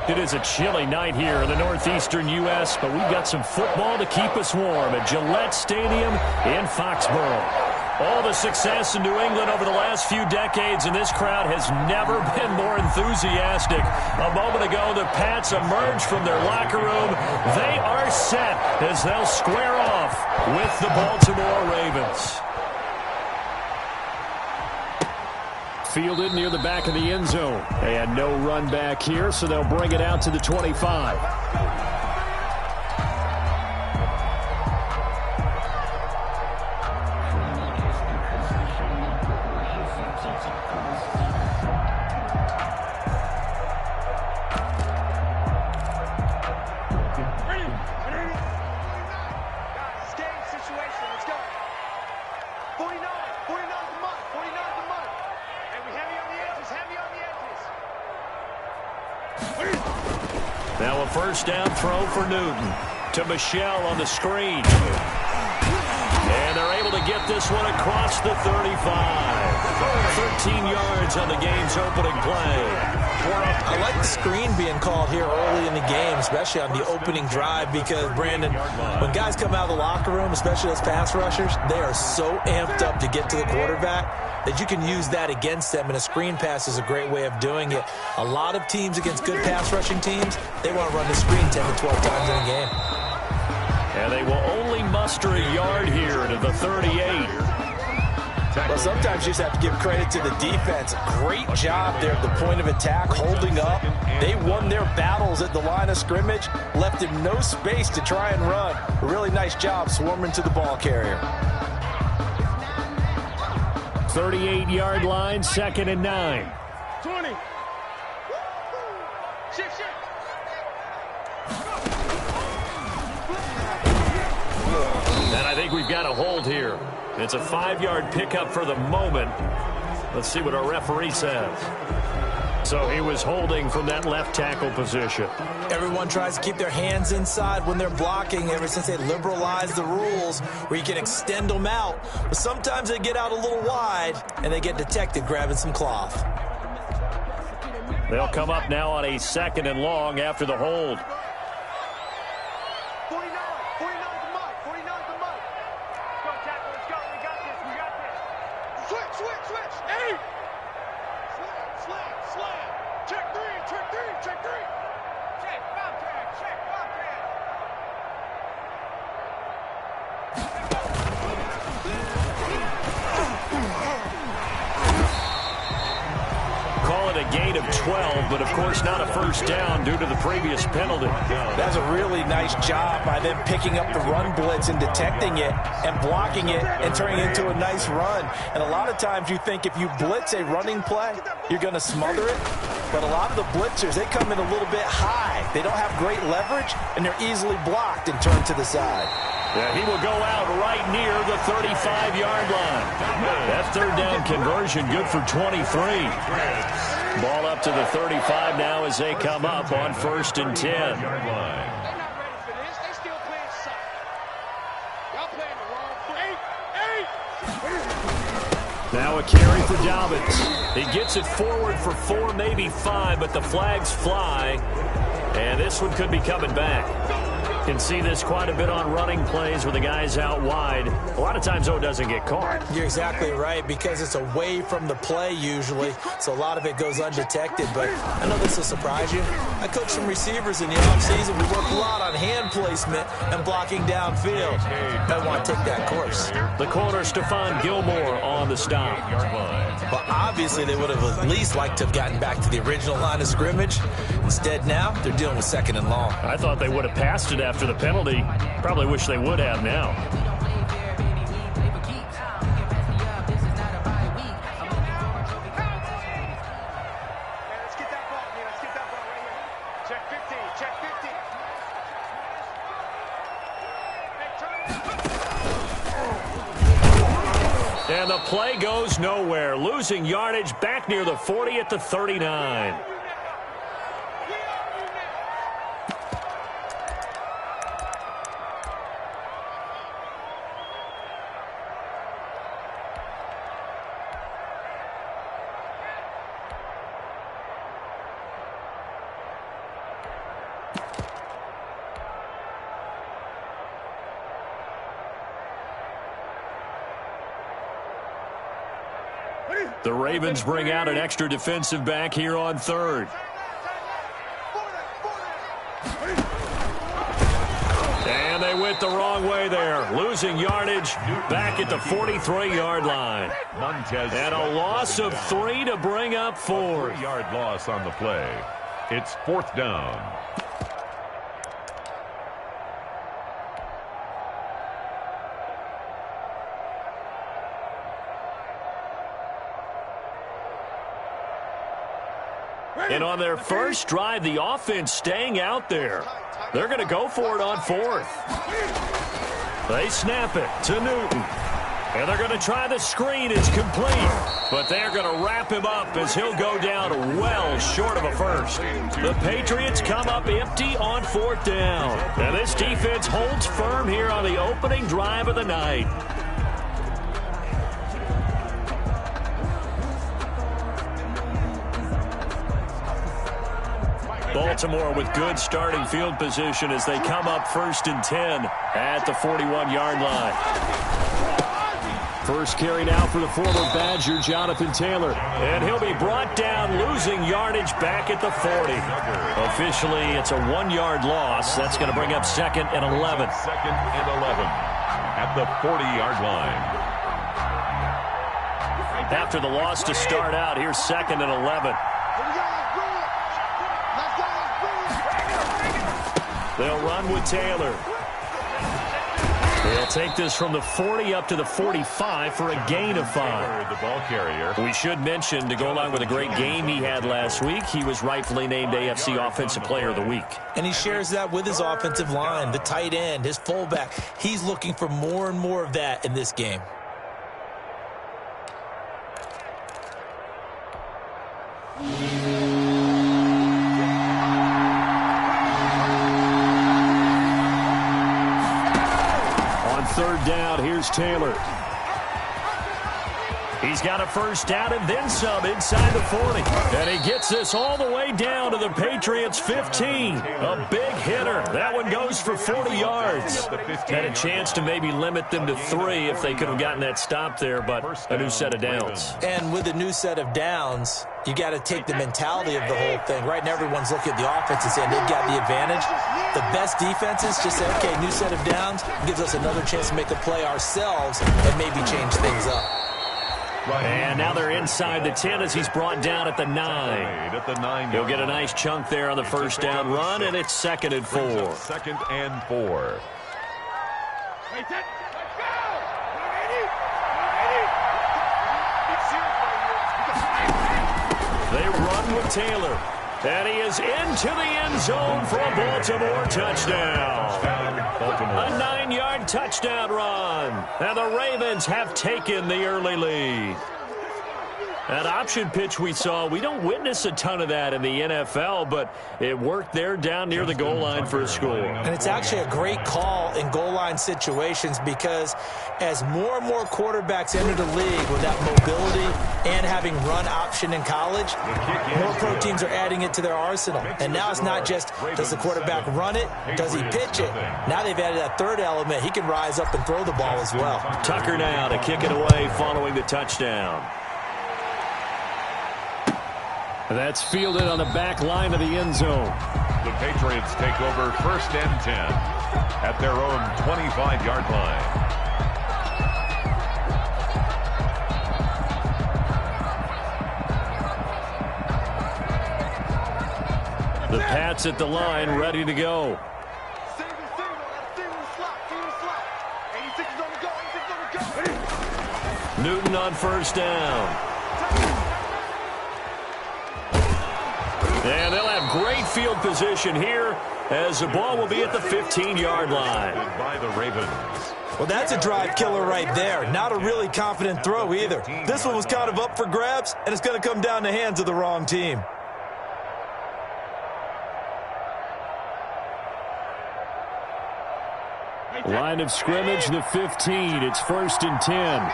It is a chilly night here in the northeastern U.S., but we've got some football to keep us warm at Gillette Stadium in Foxborough. All the success in New England over the last few decades, and this crowd has never been more enthusiastic. A moment ago, the Pats emerged from their locker room. They are set as they'll square off with the Baltimore Ravens. Fielded near the back of the end zone. And no run back here, so they'll bring it out to the 25. Now a first down throw for Newton to Michelle on the screen. And they're able to get this one across the 35. 13 yards on the game's opening play. I like the screen being called here early in the game, especially on the opening drive, because, Brandon, when guys come out of the locker room, especially those pass rushers, they are so amped up to get to the quarterback that you can use that against them, and a screen pass is a great way of doing it. A lot of teams against good pass rushing teams, they want to run the screen 10 to 12 times in a game. And they will only muster a yard here to the 38. Well, sometimes you just have to give credit to the defense. Great job there at the point of attack, holding up. They won their battles at the line of scrimmage, left him no space to try and run. A really nice job swarming to the ball carrier. 38-yard line, 2nd and 9. 20. Shift. And I think we've got a hold here. It's a 5-yard pickup for the moment. Let's see what our referee says. So he was holding from that left tackle position. Everyone tries to keep their hands inside when they're blocking ever since they liberalized the rules where you can extend them out. But sometimes they get out a little wide and they get detected grabbing some cloth. They'll come up now on a 2nd and long after the hold. 49 the mark. 49 the mark. Let's go, tackle. Let's go. We got this. Switch. Hey! Slam. Check three. Check, Bobcat. Call it a gain of 12, but of course not a first down due to the previous penalty. That's a really nice job by them picking up the run blitz and detecting it and blocking it and turning it into a nice run. And a lot of times you think if you blitz a running play, you're going to smother it. But a lot of the blitzers, they come in a little bit high. They don't have great leverage, and they're easily blocked and turned to the side. Yeah, he will go out right near the 35-yard line. That third down conversion good for 23. Ball up to the 35 now as they come up on 1st and 10. They're not ready for this. They still playing soft. Y'all playing the wrong foot. Now a carry for Dobbins. He gets it forward for 4, maybe 5, but the flags fly. And this one could be coming back. Can see this quite a bit on running plays where the guy's out wide. A lot of times, though, it doesn't get caught. You're exactly right, because it's away from the play usually, so a lot of it goes undetected. But I know this will surprise you. I coach some receivers in the offseason. We work a lot on hand placement and blocking downfield. I want to take that course. The corner, Stephon Gilmore, on the stop. But obviously, they would have at least liked to have gotten back to the original line of scrimmage. Instead, now, they're dealing with 2nd and long. I thought they would have passed it after the penalty. Probably wish they would have now. Let's get that ball right here. Check 15. And the play goes nowhere. Losing yardage back near the 40 at the 39. The Ravens bring out an extra defensive back here on third. And they went the wrong way there, losing yardage back at the 43-yard line. And a loss of 3 to bring up 4. 3-yard loss on the play. It's 4th down. And on their first drive, the offense staying out there. They're going to go for it on 4th. They snap it to Newton. And they're going to try the screen. It's complete. But they're going to wrap him up as he'll go down well short of a first. The Patriots come up empty on 4th down. And this defense holds firm here on the opening drive of the night. Baltimore with good starting field position as they come up 1st and 10 at the 41-yard line. First carry now for the former Badger, Jonathan Taylor. And he'll be brought down, losing yardage back at the 40. Officially, it's a 1-yard loss. That's going to bring up 2nd and 11. 2nd and 11 at the 40-yard line. After the loss to start out, here's 2nd and 11. They'll run with Taylor. They'll take this from the 40 up to the 45 for a gain of 5. The ball carrier. We should mention, to go along with a great game he had last week, he was rightfully named AFC Offensive Player of the Week. And he shares that with his offensive line, the tight end, his fullback. He's looking for more and more of that in this game. Third down, here's Taylor. He's got a first down and then some inside the 40. And he gets this all the way down to the Patriots' 15. A big hitter. That one goes for 40 yards. Had a chance to maybe limit them to 3 if they could have gotten that stop there, but a new set of downs. And with a new set of downs, you got to take the mentality of the whole thing. Right now, everyone's looking at the offense and saying they've got the advantage. The best defenses just say, okay, new set of downs gives us another chance to make a play ourselves and maybe change things up. And now they're inside the 10 as he's brought down at the 9. He'll get a nice chunk there on the first down run, and it's 2nd and 4. 2nd and 4. They run with Taylor. And he is into the end zone for a Baltimore touchdown. A 9-yard touchdown run. And the Ravens have taken the early lead. That option pitch we saw, we don't witness a ton of that in the NFL, but it worked there down near the goal line for a score. And it's actually a great call in goal line situations because as more and more quarterbacks enter the league with that mobility and having run option in college, more pro teams are adding it to their arsenal. And now it's not just, does the quarterback run it? Does he pitch it? Now they've added that third element. He can rise up and throw the ball as well. Tucker now to kick it away following the touchdown. That's fielded on the back line of the end zone. The Patriots take over 1st and 10 at their own 25-yard line. The Pats at the line, ready to go. Newton on first down. And they'll have great field position here as the ball will be at the 15-yard line. By the Ravens. Well, that's a drive killer right there. Not a really confident throw either. This one was kind of up for grabs, and it's going to come down the hands of the wrong team. Line of scrimmage, the 15. It's 1st and 10.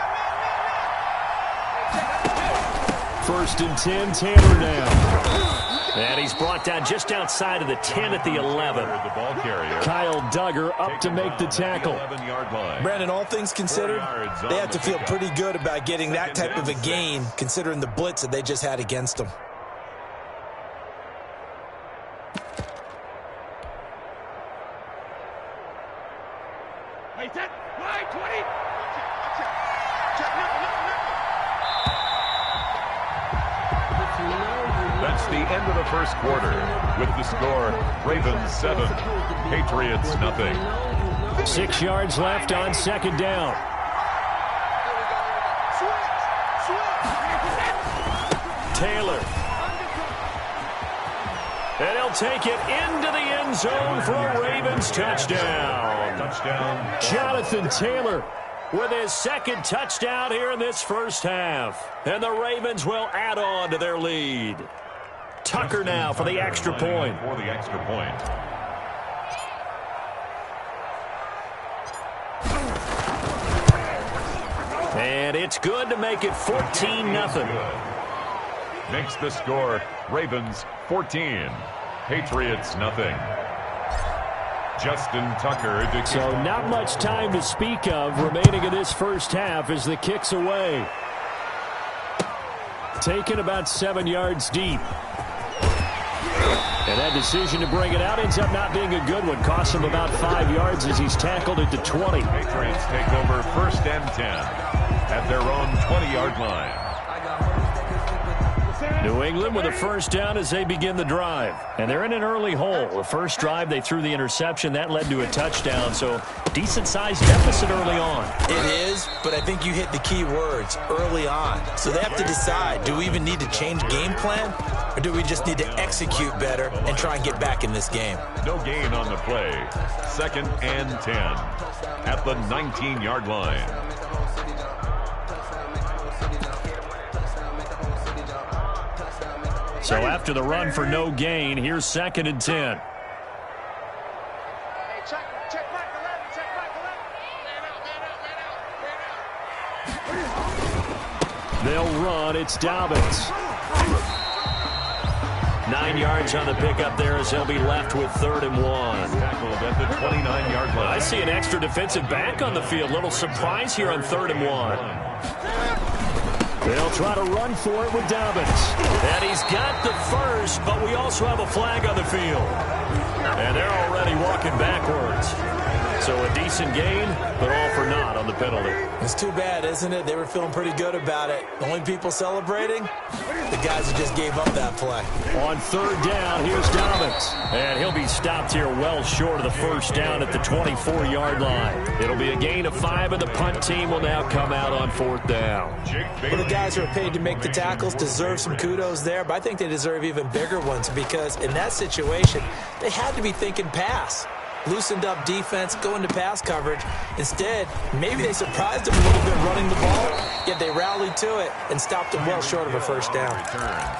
1st and 10, Taylor now. And he's brought down just outside of the 10 at the 11. The ball carrier. Kyle Duggar up to make the tackle. 11-yard line. Brandon, all things considered, they have to feel pretty good about getting that type of a gain, considering the blitz that they just had against them. Hey, that wide 20. That's the end of the first quarter. With the score, Ravens 7, Patriots nothing. 6 yards left on second down. Taylor. And he'll take it into the end zone for a Ravens touchdown. Touchdown. Jonathan Taylor with his second touchdown here in this first half. And the Ravens will add on to their lead. Tucker now for the extra point. For the extra point. And it's good to make it 14-0. Makes the score, Ravens 14, Patriots nothing. Justin Tucker. So not much time to speak of remaining in this first half as the kick's away. Taken about 7 yards deep. And that decision to bring it out ends up not being a good one. Costs him about 5 yards as he's tackled at the 20. Patriots take over first and 10 at their own 20-yard line. New England with a first down as they begin the drive. And they're in an early hole. The first drive, they threw the interception. That led to a touchdown. So decent-sized deficit early on. It is, but I think you hit the key words, early on. So they have to decide, do we even need to change game plan? Or do we just need to execute better and try and get back in this game? No gain on the play. Second and 10 at the 19-yard line. So after the run for no gain, here's second and 10. Hey, check back 11, check back 11. Man out. They'll run. It's Dobbins. 9 yards on the pickup there as they'll be left with 3rd and 1. Tackled at the 29-yard line. I see an extra defensive back on the field. Little surprise here on 3rd and 1. They'll try to run for it with Dobbins. And he's got the first, but we also have a flag on the field. And they're already walking backwards. So a decent gain, but all for naught on the penalty. It's too bad, isn't it? They were feeling pretty good about it. The only people celebrating, the guys who just gave up that play. On 3rd down, here's Dobbins. And he'll be stopped here well short of the first down at the 24-yard line. It'll be a gain of 5, and the punt team will now come out on 4th down. Well, the guys who are paid to make the tackles deserve some kudos there, but I think they deserve even bigger ones because in that situation, they had to be thinking pass. Loosened up defense, going to pass coverage. Instead, maybe they surprised them a little bit running the ball, yet they rallied to it and stopped them well short of a first down.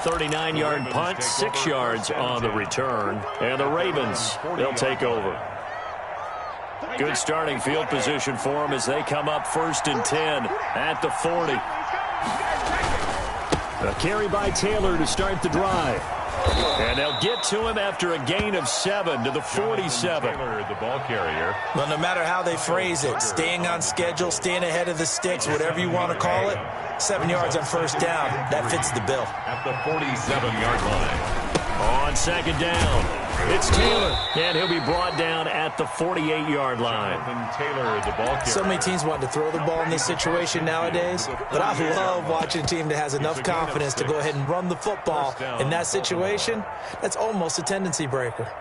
39-yard punt, 6 yards on the return. And the Ravens, they'll take over. Good starting field position for them as they come up 1st and 10 at the 40. A carry by Taylor to start the drive. And they'll get to him after a gain of 7 to the 47. Taylor, the ball carrier. Well, no matter how they phrase it, staying on schedule, staying ahead of the sticks, whatever you want to call it, 7 yards on first down, that fits the bill. At the 47-yard line. On second down, it's Taylor, and he'll be brought down at the 48-yard line. Taylor, the ball carrier. So many teams want to throw the ball in this situation nowadays, but I love watching a team that has enough confidence to go ahead and run the football. In that situation, that's almost a tendency breaker.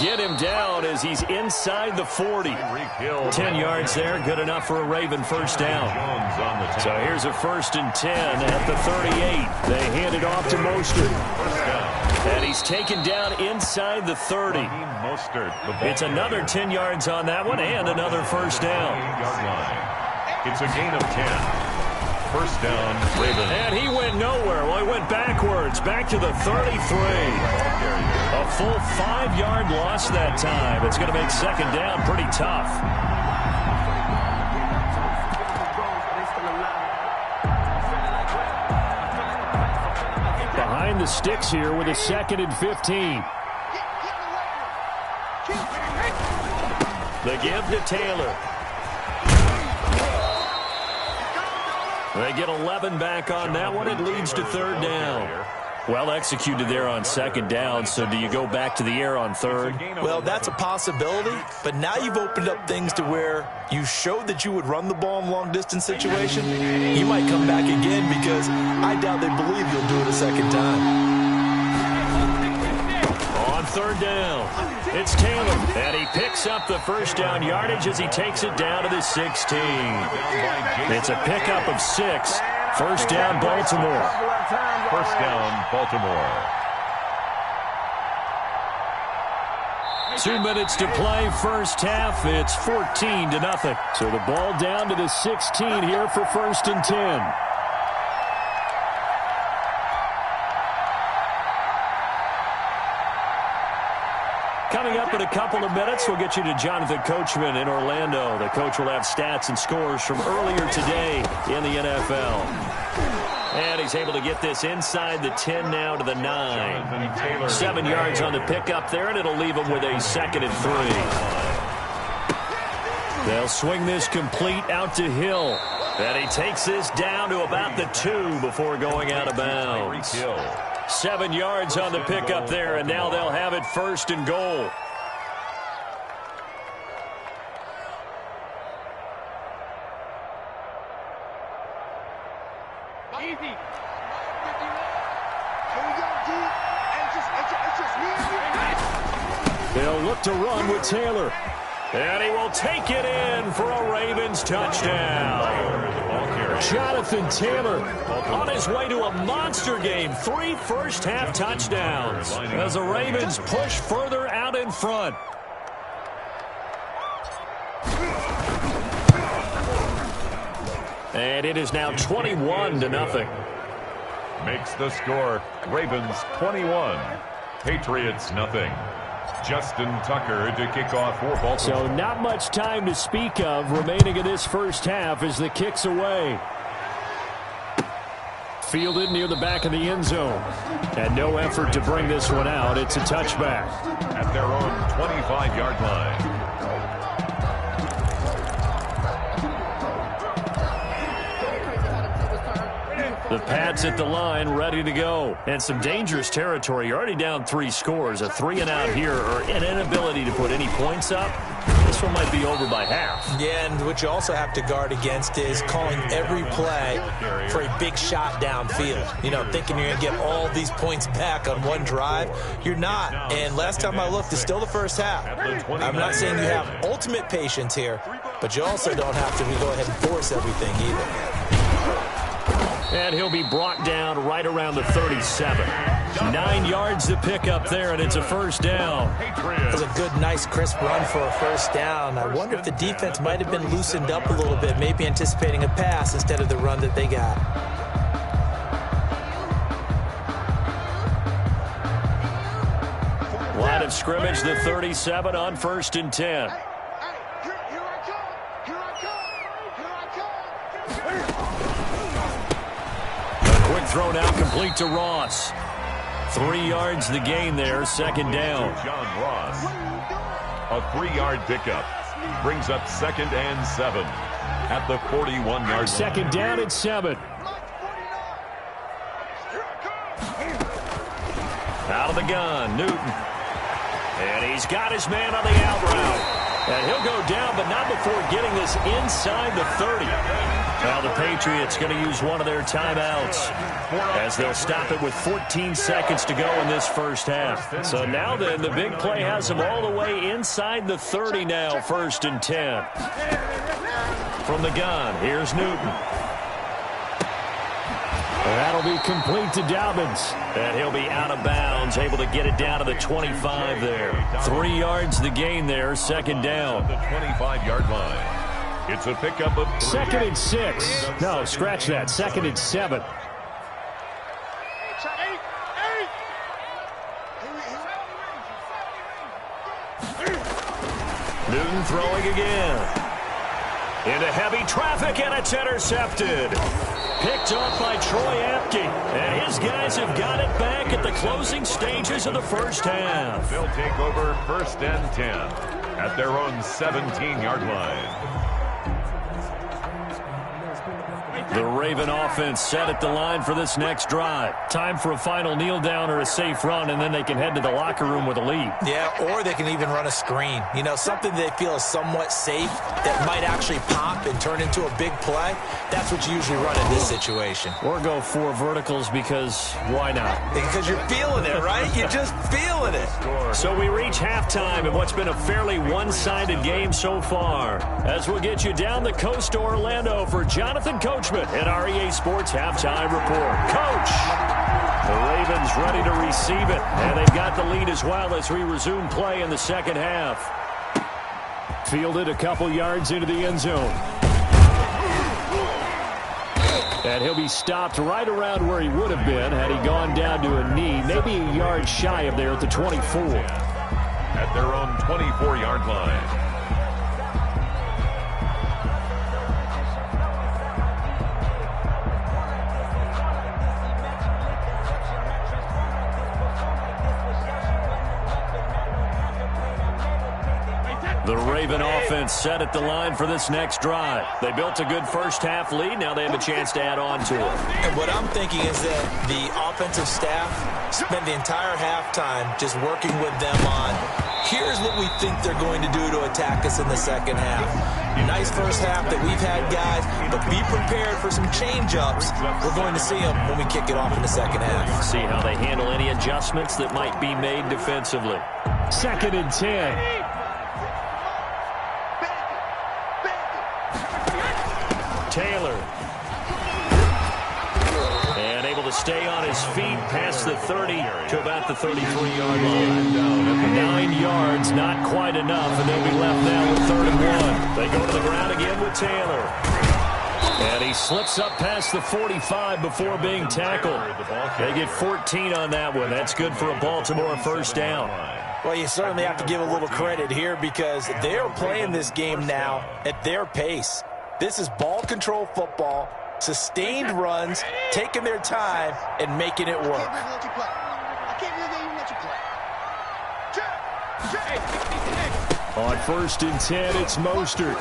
Get him down as he's inside the 40. 10 yards there, good enough for a Raven first down. So here's a 1st and 10 at the 38. They hand it off to Mostert. And he's taken down inside the 30. It's another 10 yards on that one and another first down. It's a gain of 10. First down, Ravens. And he went nowhere. Well, he went backwards, back to the 33. A full 5-yard loss that time. It's going to make second down pretty tough. Behind the sticks here with a 2nd and 15. The give to Taylor. They get 11 back on that one. It leads to 3rd down. Well executed there on 2nd down, so do you go back to the air on 3rd? Well, that's a possibility, but now you've opened up things to where you showed that you would run the ball in long-distance situation. You might come back again because I doubt they believe you'll do it a second time. On 3rd down, it's Taylor, and he picks up the 1st down yardage as he takes it down to the 16. It's a pickup of 6. 1st down, Baltimore. 1st down, Baltimore. 2 minutes to play, first half. It's 14-0. So the ball down to the 16 here for 1st and 10. Coming up in a couple of minutes, we'll get you to Jonathan Coachman in Orlando. The coach will have stats and scores from earlier today in the NFL. And he's able to get this inside the 10 now to the 9. 7 yards on the pickup there, and it'll leave him with a 2nd and 3. They'll swing this complete out to Hill. And he takes this down to about the 2 before going out of bounds. 7 yards on the pickup there, and now they'll have it 1st and goal. Easy. They'll look to run with Taylor. And he will take it in for a Ravens touchdown. Jonathan Taylor on his way to a monster game. 3 first-half touchdowns as the Ravens push further out in front. And it is now 21-0. Makes the score Ravens 21, Patriots nothing. Justin Tucker to kick off for Baltimore. So not much time to speak of remaining in this first half as the kick's away. Fielded near the back of the end zone. And no effort to bring this one out. It's a touchback. At their own 25-yard line. The Pats at the line, ready to go. And some dangerous territory. You're already down 3 scores. A 3-and-out here, or an inability to put any points up. This one might be over by half. Yeah, and what you also have to guard against is calling every play for a big shot downfield. You know, thinking you're going to get all these points back on one drive. You're not. And last time I looked, it's still the first half. I'm not saying you have ultimate patience here, but you also don't have to go ahead and force everything either. And he'll be brought down right around the 37. 9 yards to pick up there, and it's a 1st down. It was a good, nice, crisp run for a 1st down. I wonder if the defense might have been loosened up a little bit, maybe anticipating a pass instead of the run that they got. Line of scrimmage, the 37 on 1st and 10. Quick throw now complete to Ross. 3 yards the gain there, 2nd down. John Ross. A 3-yard pickup. Brings up 2nd and 7 at the 41-yard line. 2nd down and 7. Out of the gun, Newton. And he's got his man on the out route. And he'll go down, but not before getting this inside the 30. Now the Patriots going to use one of their timeouts as they'll stop it with 14 seconds to go in this first half. So now then, the big play has them all the way inside the 30 now, 1st and 10. From the gun, here's Newton. That'll be complete to Dobbins. And he'll be out of bounds, able to get it down to the 25 there. 3 yards the gain there, 2nd down. The 25-yard line. It's a pickup of 3. 2nd and 6. No, scratch that. 2nd and 7. Newton throwing again. Into heavy traffic, and it's intercepted. Picked off by Troy Apke. And his guys have got it back at the closing stages of the first half. They'll take over 1st and 10 at their own 17-yard line. The Raven offense set at the line for this next drive. Time for a final kneel down or a safe run, and then they can head to the locker room with a lead. Yeah, or they can even run a screen. You know, something they feel is somewhat safe that might actually pop and turn into a big play. That's what you usually run in this situation. Or go 4 verticals because why not? Because you're feeling it, right? You're just feeling it. So we reach halftime in what's been a fairly one-sided game so far. As we'll get you down the coast to Orlando for Jonathan Coachman in our EA Sports Halftime Report. Coach! The Ravens ready to receive it, and they've got the lead as well as we resume play in the second half. Fielded a couple yards into the end zone. And he'll be stopped right around where he would have been had he gone down to a knee, maybe a yard shy of there at the 24. At their own 24-yard line. The Raven offense set at the line for this next drive. They built a good first half lead. Now they have a chance to add on to it. And what I'm thinking is that the offensive staff spent the entire halftime just working with them on, here's what we think they're going to do to attack us in the second half. Nice first half that we've had, guys, but be prepared for some change-ups. We're going to see them when we kick it off in the second half. See how they handle any adjustments that might be made defensively. 2nd and 10. Taylor. And able to stay on his feet past the 30 to about the 33-yard line. 9 yards, not quite enough, and they'll be left now with 3rd and 1. They go to the ground again with Taylor. And he slips up past the 45 before being tackled. They get 14 on that one. That's good for a Baltimore first down. Well, you certainly have to give a little credit here because they're playing this game now at their pace. This is ball control football, sustained runs, taking their time, and making it work. On 1st and 10, it's Mostert.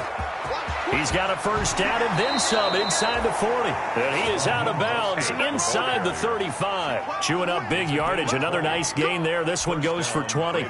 He's got a first down and then some inside the 40. And he is out of bounds inside the 35. Chewing up big yardage. Another nice gain there. This one goes for 20.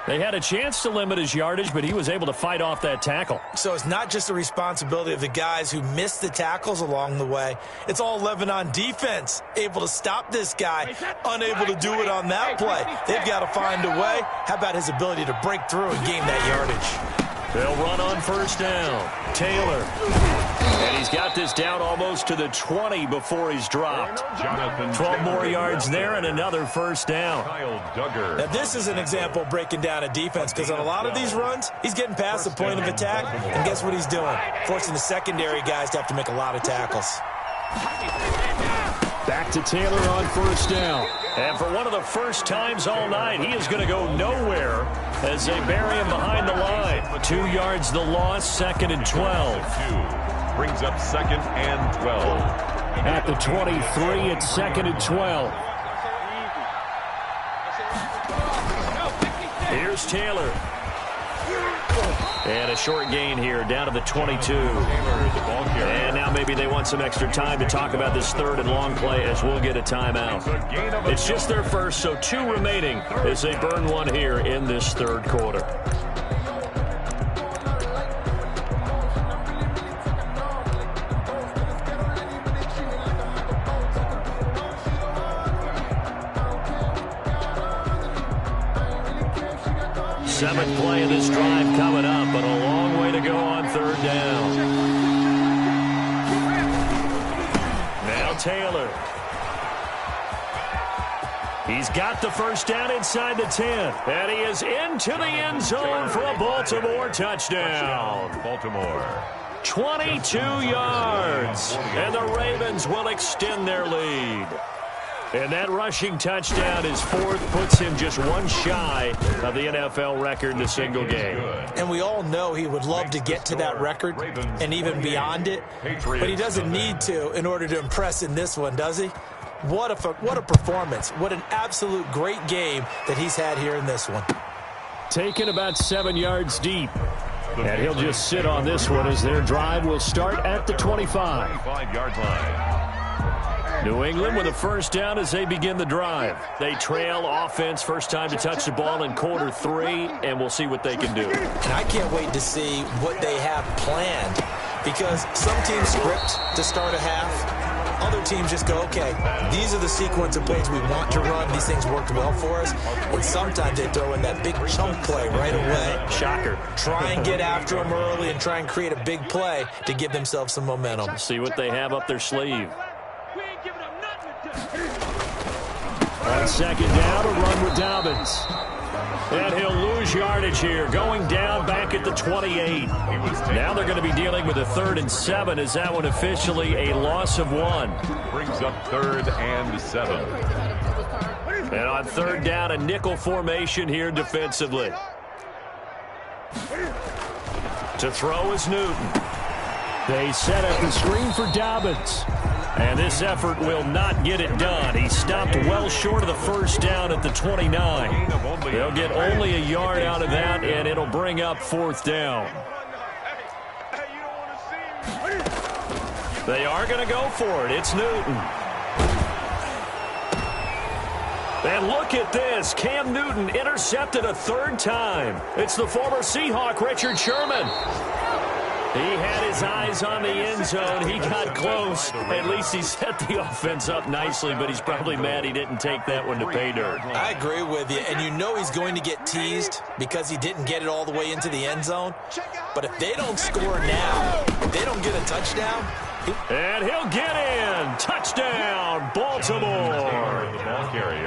They had a chance to limit his yardage, but he was able to fight off that tackle. So it's not just the responsibility of the guys who missed the tackles along the way. It's all 11 on defense, able to stop this guy, unable to do it on that play. They've got to find a way. How about his ability to break through and gain that yardage? They'll run on first down. Taylor. And he's got this down almost to the 20 before he's dropped. 12 more yards there and another first down. Now, this is an example of breaking down a defense because on a lot of these runs, he's getting past the point of attack, and guess what he's doing? Forcing the secondary guys to have to make a lot of tackles. Back to Taylor on first down. And for one of the first times all night, he is going to go nowhere as they bury him behind the line. 2 yards the loss, 2nd and 12. Brings up 2nd and 12. At the 23, it's 2nd and 12. Here's Taylor. And a short gain here down to the 22. And now maybe they want some extra time to talk about this 3rd and long play as we'll get a timeout. It's just their first, so 2 remaining as they burn one here in this 3rd quarter. Seventh play of this drive coming up, but a long way to go on 3rd down. Now Taylor. He's got the first down inside the 10. And he is into the end zone for a Baltimore touchdown. Baltimore. 22 yards. And the Ravens will extend their lead. And that rushing touchdown, his fourth, puts him just one shy of the NFL record in a single game. And we all know he would love to get to that record and even beyond it, but he doesn't need to in order to impress in this one, does he? What a performance. What an absolute great game that he's had here in this one. Taken about 7 yards deep. And he'll just sit on this one as their drive will start at the 25. 25-yard line. New England with a first down as they begin the drive. They trail offense, first time to touch the ball in quarter 3, and we'll see what they can do. And I can't wait to see what they have planned, because some teams script to start a half. Other teams just go, okay, these are the sequence of plays we want to run. These things worked well for us. And sometimes they throw in that big chunk play right away. Shocker. Try and get after them early and try and create a big play to give themselves some momentum. See what they have up their sleeve. On second down, a run with Dobbins. And he'll lose yardage here, going down back at the 28. Now they're going to be dealing with a 3rd and 7. Is that one officially a loss of 1? Brings up 3rd and 7. And on 3rd down, a nickel formation here defensively. To throw is Newton. They set up the screen for Dobbins. And this effort will not get it done. He stopped well short of the first down at the 29. They'll get only a yard out of that, and it'll bring up 4th down. They are going to go for it. It's Newton. And look at this. Cam Newton intercepted a 3rd time. It's the former Seahawk, Richard Sherman. He had his eyes on the end zone. He got close. At least he set the offense up nicely, but he's probably mad he didn't take that one to pay dirt. I agree with you, and you know he's going to get teased because he didn't get it all the way into the end zone. But if they don't score now, if they don't get a touchdown. And he'll get in. Touchdown, Baltimore.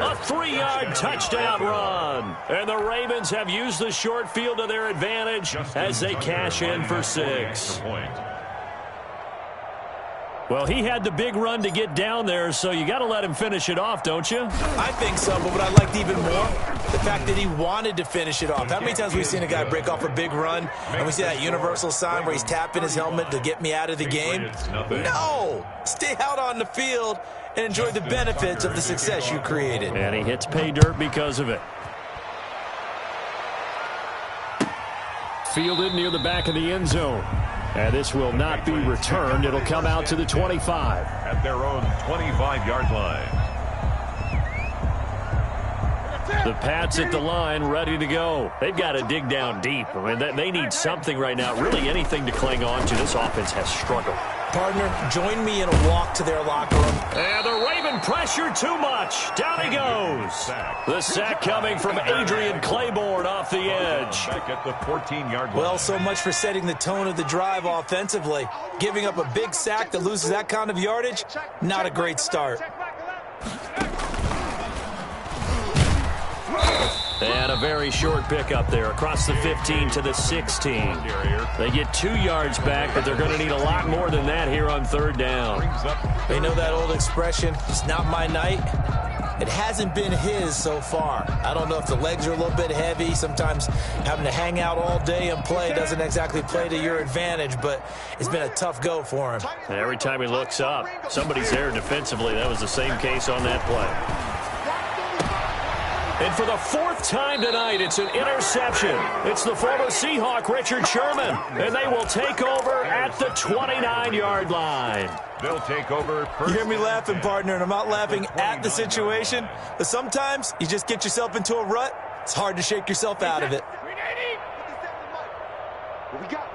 A 3-yard touchdown run. And the Ravens have used the short field to their advantage as they cash in for 6. Well, he had the big run to get down there, so you got to let him finish it off, don't you? I think so, but what I liked even more, the fact that he wanted to finish it off. How many times have we seen a guy break off a big run, and we see that universal sign where he's tapping his helmet to get me out of the game? No! Stay out on the field and enjoy the benefits of the success you created. And he hits pay dirt because of it. Fielded near the back of the end zone. And this will not be returned. It'll come out to the 25. At their own 25-yard line. The Pats at the line, ready to go. They've got to dig down deep. I mean, they need something right now, really anything to cling on to. This offense has struggled. Partner, join me in a walk to their locker room. And the Raven pressure too much. Down he goes. The sack coming from Adrian Claiborne off the edge. Back at the 14-yard line. Well, so much for setting the tone of the drive offensively. Giving up a big sack that loses that kind of yardage, not a great start. And a very short pickup there across the 15 to the 16. They get 2 yards back, but they're going to need a lot more than that here on 3rd down. They know that old expression, it's not my night. It hasn't been his so far. I don't know if the legs are a little bit heavy. Sometimes having to hang out all day and play doesn't exactly play to your advantage, but it's been a tough go for him. And every time he looks up, somebody's there defensively. That was the same case on that play. And for the 4th time tonight, it's an interception. It's the former Seahawk, Richard Sherman. And they will take over at the 29-yard line. They'll take over. You hear me laughing, partner, and I'm not laughing at the situation. But sometimes you just get yourself into a rut. It's hard to shake yourself out of it. What we got?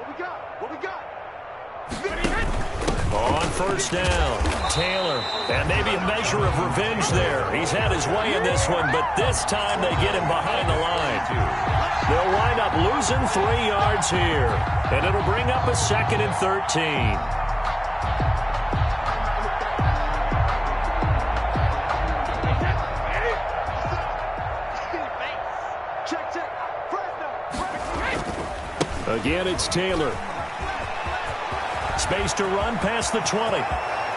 On 1st down, Taylor. And maybe a measure of revenge there. He's had his way in this one, but this time they get him behind the line. They'll wind up losing 3 yards here. And it'll bring up a 2nd and 13. Again, it's Taylor. Space to run past the 20.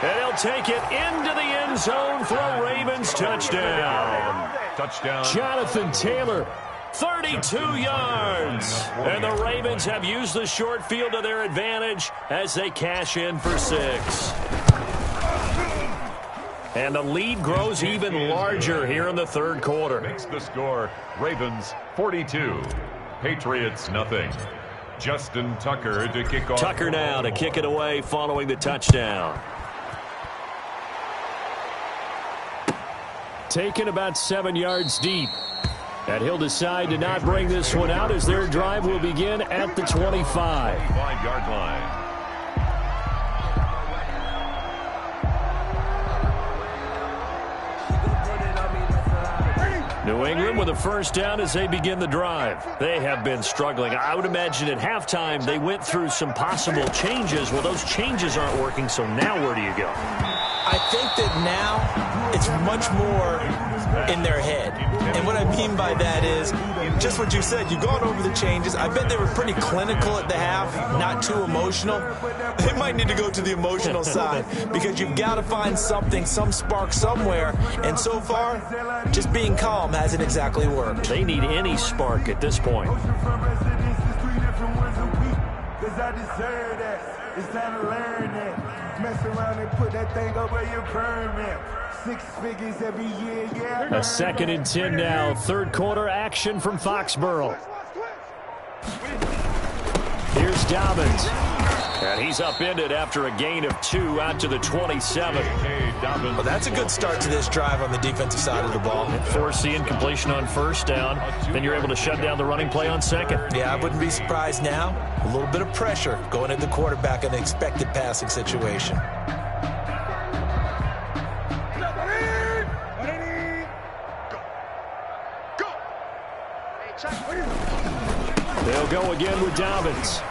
And he'll take it into the end zone for a Ravens touchdown. Touchdown. Jonathan Taylor, 32 yards. And the Ravens have used the short field to their advantage as they cash in for 6. And the lead grows even larger here in the third quarter. Makes the score Ravens 42, Patriots nothing. Justin Tucker to kick off. Tucker now to kick it away following the touchdown. Taken about 7 yards deep. And he'll decide to not bring this one out as their drive will begin at the 25. 5-yard line. New England with a first down as they begin the drive. They have been struggling. I would imagine at halftime they went through some possible changes. Well, those changes aren't working, so now where do you go? I think that now it's much more in their head. And what I mean by that is just what you said. You've gone over the changes. I bet they were pretty clinical at the half, not too emotional. They might need to go to the emotional side because you've got to find something, some spark somewhere. And so far, just being calm hasn't exactly worked. They need any spark at this point. It's time to learn that. Mess around and put that thing over your permit. 6 figures every year, yeah. A 2nd and 10 now. Third quarter action from Foxborough. Here's Dobbins. And he's upended after a gain of 2 out to the 27. Well, that's a good start to this drive on the defensive side of the ball. Force the incompletion on first down. Then you're able to shut down the running play on second. Yeah, I wouldn't be surprised now. A little bit of pressure going at the quarterback in an expected passing situation. They'll go again with Dobbins.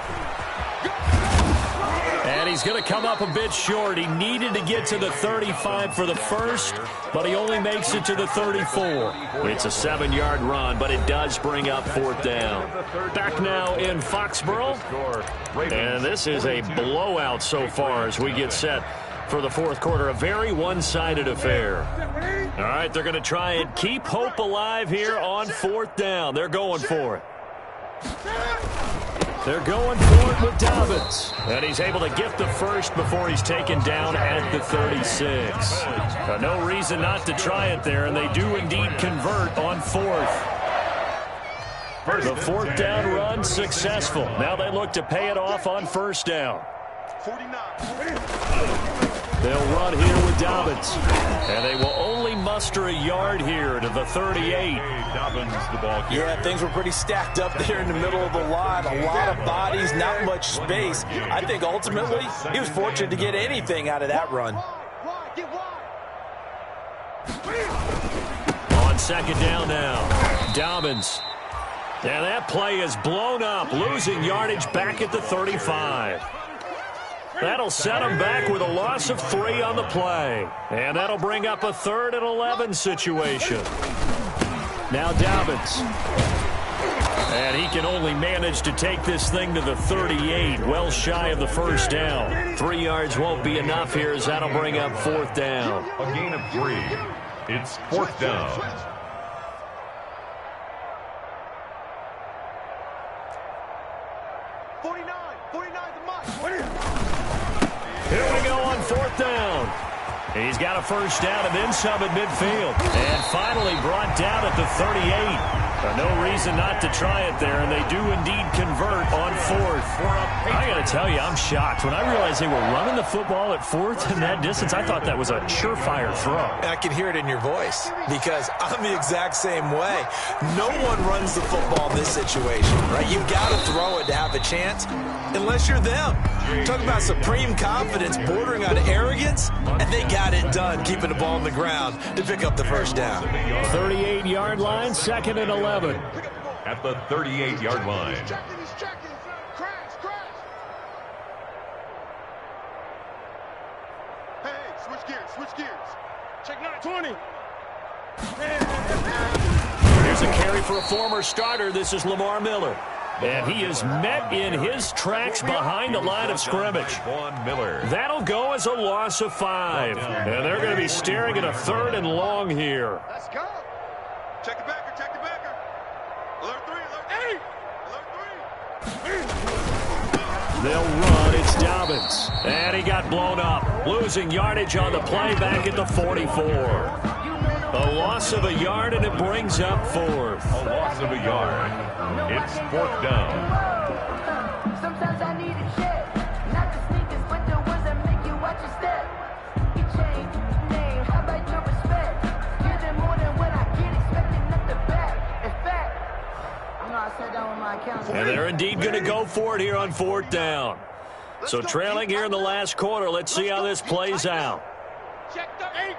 And he's going to come up a bit short. He needed to get to the 35 for the first, but he only makes it to the 34. It's a 7-yard run, but it does bring up 4th down. Back now in Foxborough. And this is a blowout so far as we get set for the fourth quarter. A very one-sided affair. All right, they're going to try and keep hope alive here on 4th down. They're going for it. They're going for it with Dobbins. And he's able to get the first before he's taken down at the 36. No reason not to try it there, and they do indeed convert on 4th. The 4th down run successful. Now they look to pay it off on 1st down. They'll run here with Dobbins. And they will only muster a yard here to the 38. Dobbins, the ball carrier. Yeah, things were pretty stacked up there in the middle of the line. A lot of bodies, not much space. I think ultimately he was fortunate to get anything out of that run. On 2nd down now, Dobbins. And that play is blown up, losing yardage back at the 35. That'll set him back with a loss of 3 on the play. And that'll bring up a 3rd and 11 situation. Now Dobbins. And he can only manage to take this thing to the 38, well shy of the 1st down. 3 yards won't be enough here as that'll bring up 4th down. A gain of 3. It's 4th down. Here we go on 4th down. He's got a first down and then some at midfield. And finally brought down at the 38. No reason not to try it there, and they do indeed convert on 4th. I got to tell you, I'm shocked. When I realized they were running the football at 4th in that distance, I thought that was a surefire throw. I can hear it in your voice because I'm the exact same way. No one runs the football in this situation, right? You've got to throw it to have a chance unless you're them. Talk about supreme confidence bordering on arrogance, and they got it done keeping the ball on the ground to pick up the first down. 38-yard line, 2nd and 11. At the 38-yard line. Hey, switch gears. Check 920. Here's a carry for a former starter. This is Lamar Miller. And he is met in his tracks behind the line of scrimmage. That'll go as a loss of 5. And they're going to be staring at a 3rd and long here. Let's go. Check the backer, check the backer. Alert 3, alert 8. Alert 3. They'll run. It's Dobbins. And he got blown up. Losing yardage on the play back at the 44. A loss of a yard, and it brings up 4th. A loss of a yard. It's 4th down. Sometimes I need a check. Not the sneakers, but the ones that make you watch your step. You change name, how about your respect? Give them more than what I get, expecting nothing back. In fact, I know I sat down with my account. And they're indeed going to go for it here on 4th down. So trailing here in the last quarter. Let's see how this plays out. Check the 8.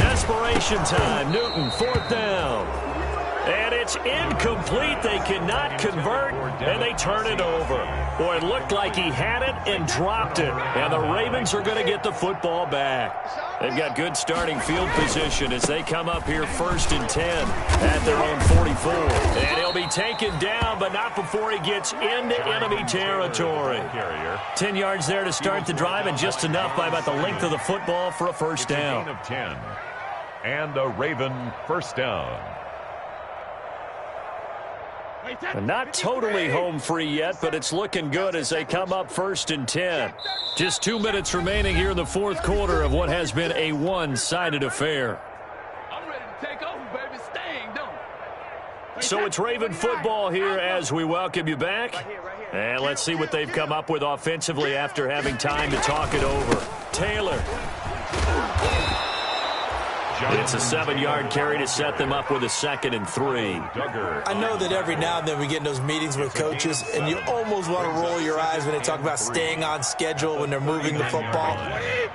Desperation time. Newton, 4th down. And it's incomplete. They cannot convert, and they turn it over. Boy, it looked like he had it and dropped it. And the Ravens are going to get the football back. They've got good starting field position as they come up here 1st and 10 at their own 44. And he'll be taken down, but not before he gets into enemy territory. 10 yards there to start the drive, and just enough by about the length of the football for a 1st down. Of 10. And a Raven 1st down. And not totally home free yet, but it's looking good as they come up 1st and 10. Just 2 minutes remaining here in the 4th quarter of what has been a one-sided affair. I'm ready to take over, baby. Staying, don't. So it's Raven football here as we welcome you back. And let's see what they've come up with offensively after having time to talk it over. Taylor. It's a 7-yard carry to set them up with a 2nd and 3. I know that every now and then we get in those meetings with coaches, and you almost want to roll your eyes when they talk about staying on schedule when they're moving the football.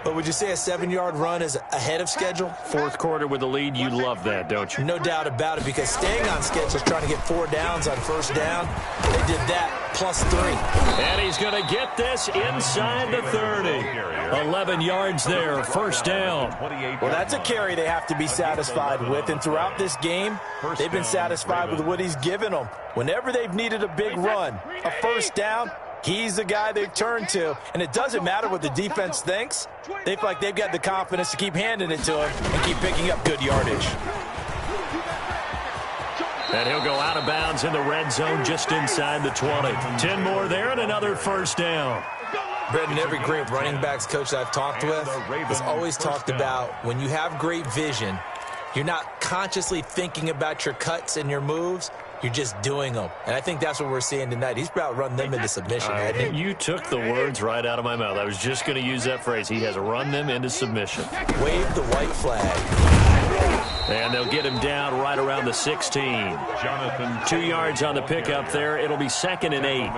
But would you say a 7-yard run is ahead of schedule? 4th quarter with the lead, you love that, don't you? No doubt about it, because staying on schedule is trying to get 4 downs on 1st down. They did that plus 3. And he's going to get this inside the 30. 11 yards there, 1st down. Well, that's a carry they have to be satisfied with, and throughout this game, they've been satisfied with what he's given them. Whenever they've needed a big run, a 1st down, he's the guy they've turned to, and it doesn't matter what the defense thinks. They feel like they've got the confidence to keep handing it to him and keep picking up good yardage. And he'll go out of bounds in the red zone just inside the 20. 10 more there and another 1st down. Brendan, every great running backs coach I've talked with has always talked about when you have great vision, you're not consciously thinking about your cuts and your moves. You're just doing them. And I think that's what we're seeing tonight. He's about run them into submission. You took the words right out of my mouth. I was just going to use that phrase. He has run them into submission. Wave the white flag. And they'll get him down right around the 16. 2 yards on the pickup there. It'll be 2nd and 8.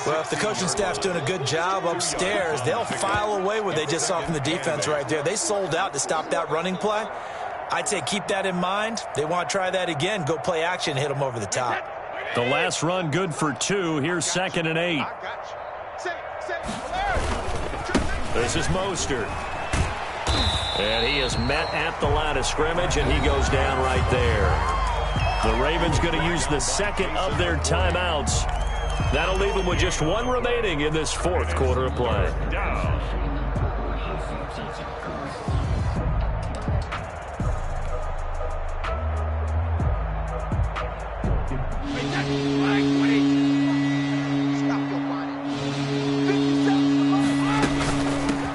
Well, if the coaching staff's doing a good job upstairs, they'll file away what they just saw from the defense right there. They sold out to stop that running play. I'd say keep that in mind. They want to try that again. Go play action, hit them over the top. The last run good for 2. Here's 2nd and 8. This is Mostert. And he is met at the line of scrimmage, and he goes down right there. The Ravens going to use the 2nd of their timeouts. That'll leave them with just 1 remaining in this 4th quarter of play.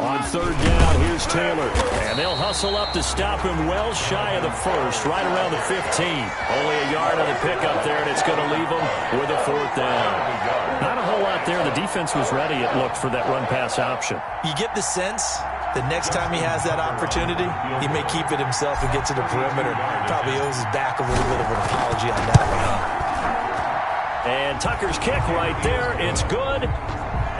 On 3rd down, here's Taylor. And they'll hustle up to stop him well shy of the 1st, right around the 15. Only a yard on the pickup there, and it's going to leave them with a 4th down. Not a whole lot there. The defense was ready, it looked, for that run-pass option. You get the sense the next time he has that opportunity, he may keep it himself and get to the perimeter. Probably owes his back a little bit of an apology on that one. And Tucker's kick right there. It's good.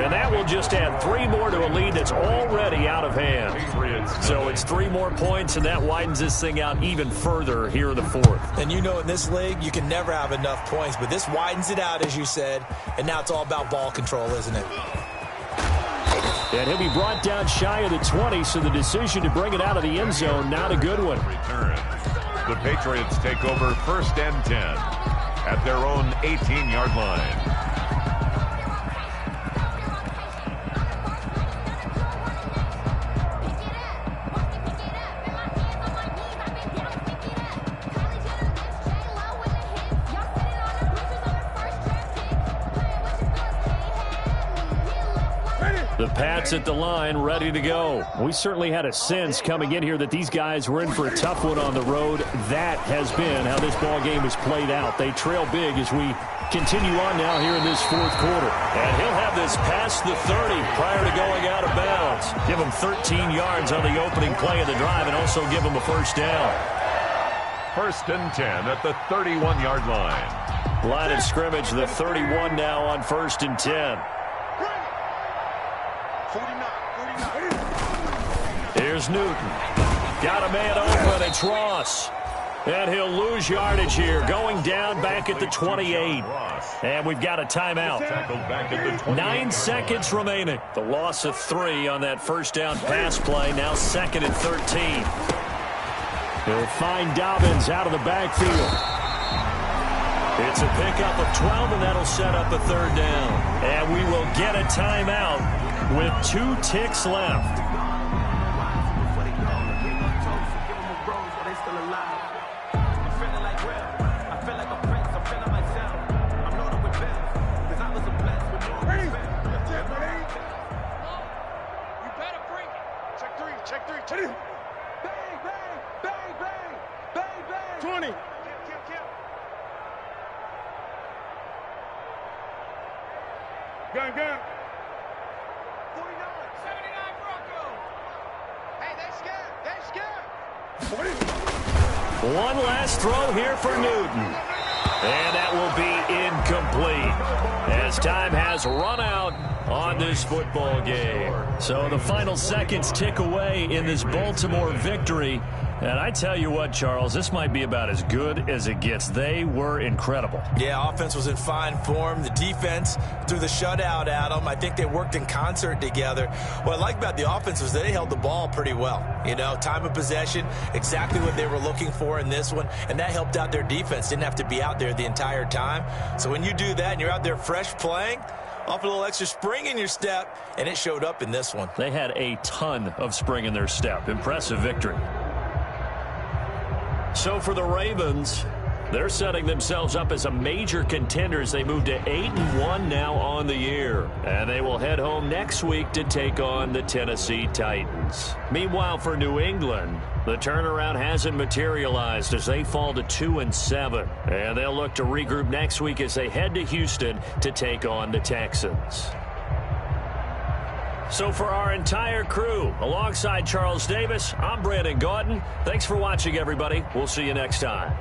And that will just add 3 more to a lead that's already out of hand. So it's 3 more points, and that widens this thing out even further here in the 4th. And you know, in this league, you can never have enough points, but this widens it out, as you said, and now it's all about ball control, isn't it? And he'll be brought down shy of the 20, so the decision to bring it out of the end zone, not a good one. The Patriots take over 1st and 10. at their own 18-yard line. The Pats at the line, ready to go. We certainly had a sense coming in here that these guys were in for a tough one on the road. That has been how this ball game has played out. They trail big as we continue on now here in this fourth quarter. And he'll have this past the 30 prior to going out of bounds. Give him 13 yards on the opening play of the drive and also give him a first down. 1st and 10 at the 31-yard line. Line of scrimmage, the 31 now on 1st and 10. 49. Here's Newton. Got a man open. It's Ross. And he'll lose yardage here. Going down back at the 28. And we've got a timeout. 9 seconds remaining. The loss of 3 on that first down pass play. Now 2nd and 13. He'll find Dobbins out of the backfield. It's a pickup of 12, and that'll set up a 3rd down. And we will get a timeout with 2 ticks left. Check three. Bang, bang, bang, bang, bang, bang. 20. Count. Gun. 49. 79 Broncos. Hey, they scared. 40. One last throw here for Newton. And that will be incomplete as time has run out on this football game. So the final seconds tick away in this Baltimore victory. And I tell you what, Charles, this might be about as good as it gets. They were incredible. Yeah, offense was in fine form. The defense threw the shutout at them. I think they worked in concert together. What I like about the offense was they held the ball pretty well. You know, time of possession, exactly what they were looking for in this one, and that helped out their defense. Didn't have to be out there the entire time. So when you do that and you're out there fresh playing, off a little extra spring in your step, and it showed up in this one. They had a ton of spring in their step. Impressive victory. So for the Ravens, they're setting themselves up as a major contender as they move to 8-1 now on the year. And they will head home next week to take on the Tennessee Titans. Meanwhile, for New England, the turnaround hasn't materialized as they fall to 2-7. And they'll look to regroup next week as they head to Houston to take on the Texans. So for our entire crew, alongside Charles Davis, I'm Brandon Gaudin. Thanks for watching, everybody. We'll see you next time.